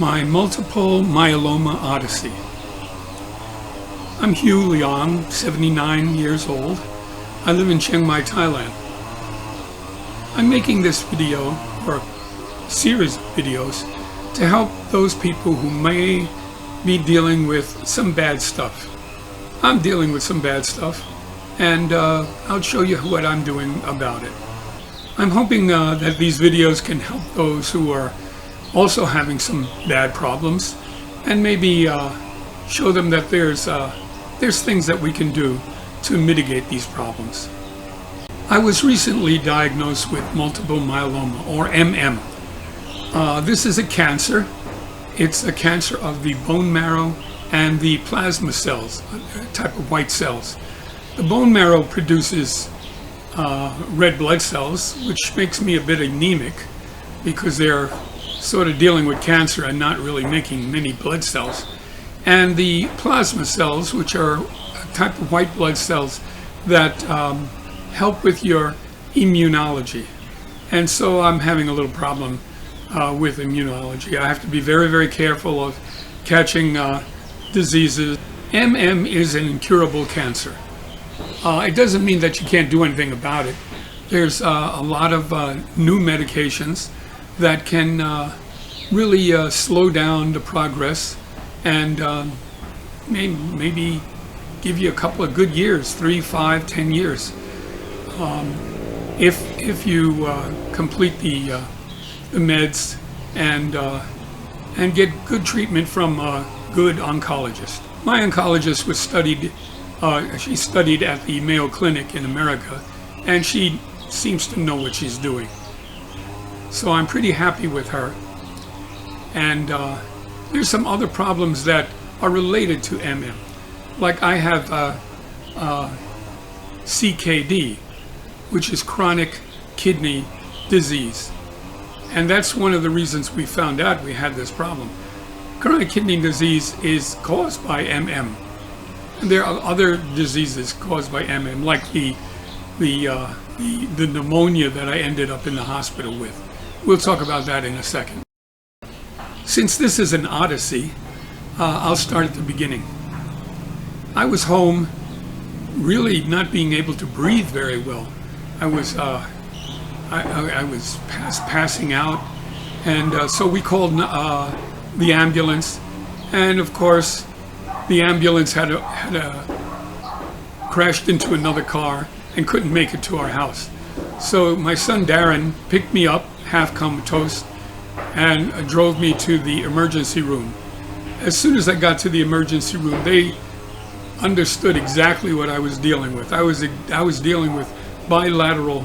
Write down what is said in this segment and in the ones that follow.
My Multiple Myeloma Odyssey. I'm Hugh Leong, 79 years old. I live in Chiang Mai, Thailand. I'm making this video, or series of videos, to help those people who may be dealing with some bad stuff. I'm dealing with some bad stuff, and I'll show you what I'm doing about it. I'm hoping that these videos can help those who are also having some bad problems, and maybe show them that there's things that we can do to mitigate these problems. I was recently diagnosed with multiple myeloma, or MM. This is a cancer. It's a cancer of the bone marrow and the plasma cells, a type of white cells. The bone marrow produces red blood cells, which makes me a bit anemic because they're sort of dealing with cancer and not really making many blood cells. And the plasma cells, which are a type of white blood cells that help with your immunology. And so I'm having a little problem with immunology. I have to be very, very careful of catching diseases. MM is an incurable cancer. It doesn't mean that you can't do anything about it. There's a lot of new medications that can really slow down the progress and maybe give you a couple of good years, 3, 5, 10 years, if you complete the meds and get good treatment from a good oncologist. My oncologist was she studied at the Mayo Clinic in America, and she seems to know what she's doing. So I'm pretty happy with her. And there's some other problems that are related to MM. Like I have CKD, which is chronic kidney disease. And that's one of the reasons we found out we had this problem. Chronic kidney disease is caused by MM. And there are other diseases caused by MM, like the pneumonia that I ended up in the hospital with. We'll talk about that in a second. Since this is an odyssey, I'll start at the beginning. I was home, really not being able to breathe very well. I was passing out, and so we called the ambulance, and of course the ambulance had crashed into another car and couldn't make it to our house. So my son Darren picked me up, half comatose, and drove me to the emergency room. As soon as I got to the emergency room, they understood exactly what I was dealing with. I was dealing with bilateral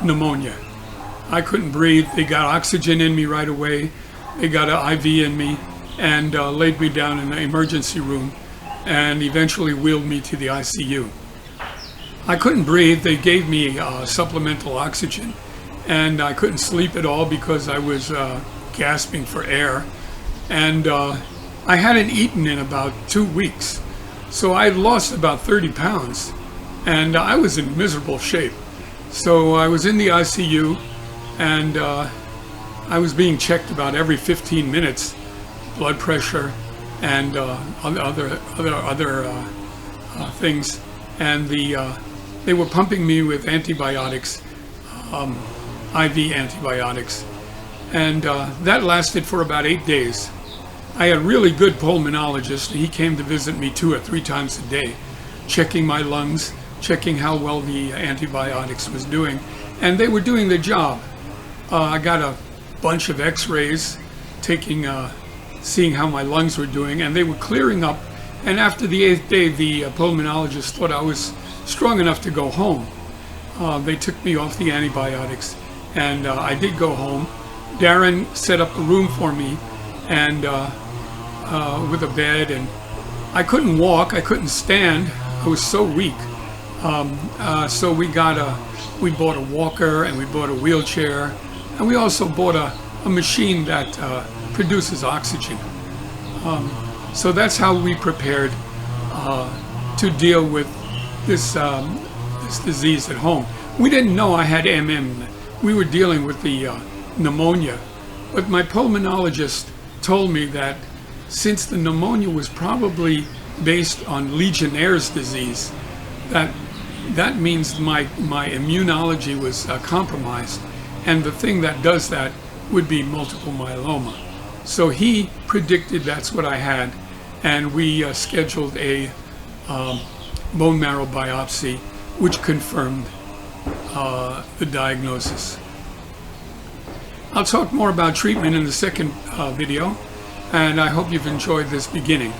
pneumonia. I couldn't breathe. They got oxygen in me right away. They got an IV in me and laid me down in the emergency room and eventually wheeled me to the ICU. I couldn't breathe. They gave me supplemental oxygen, and I couldn't sleep at all because I was gasping for air. And I hadn't eaten in about 2 weeks. So I had lost about 30 pounds, and I was in miserable shape. So I was in the ICU, and I was being checked about every 15 minutes, blood pressure and other things. And they were pumping me with antibiotics, IV antibiotics, and that lasted for about 8 days. I had a really good pulmonologist. He came to visit me 2 or 3 times a day, checking my lungs, checking how well the antibiotics was doing, and they were doing the job. I got a bunch of x-rays, seeing how my lungs were doing, and they were clearing up. And after the 8th day, the pulmonologist thought I was strong enough to go home. They took me off the antibiotics, and I did go home. Darren set up a room for me, and with a bed, and I couldn't walk, I couldn't stand, I was so weak. So we bought a walker, and we bought a wheelchair, and we also bought a machine that produces oxygen. So that's how we prepared to deal with this disease at home. We didn't know I had MM. We were dealing with the pneumonia, but my pulmonologist told me that since the pneumonia was probably based on Legionnaire's disease, that means my immunology was compromised, and the thing that does that would be multiple myeloma. So he predicted that's what I had, and we scheduled a bone marrow biopsy, which confirmed the diagnosis. I'll talk more about treatment in the second video, and I hope you've enjoyed this beginning.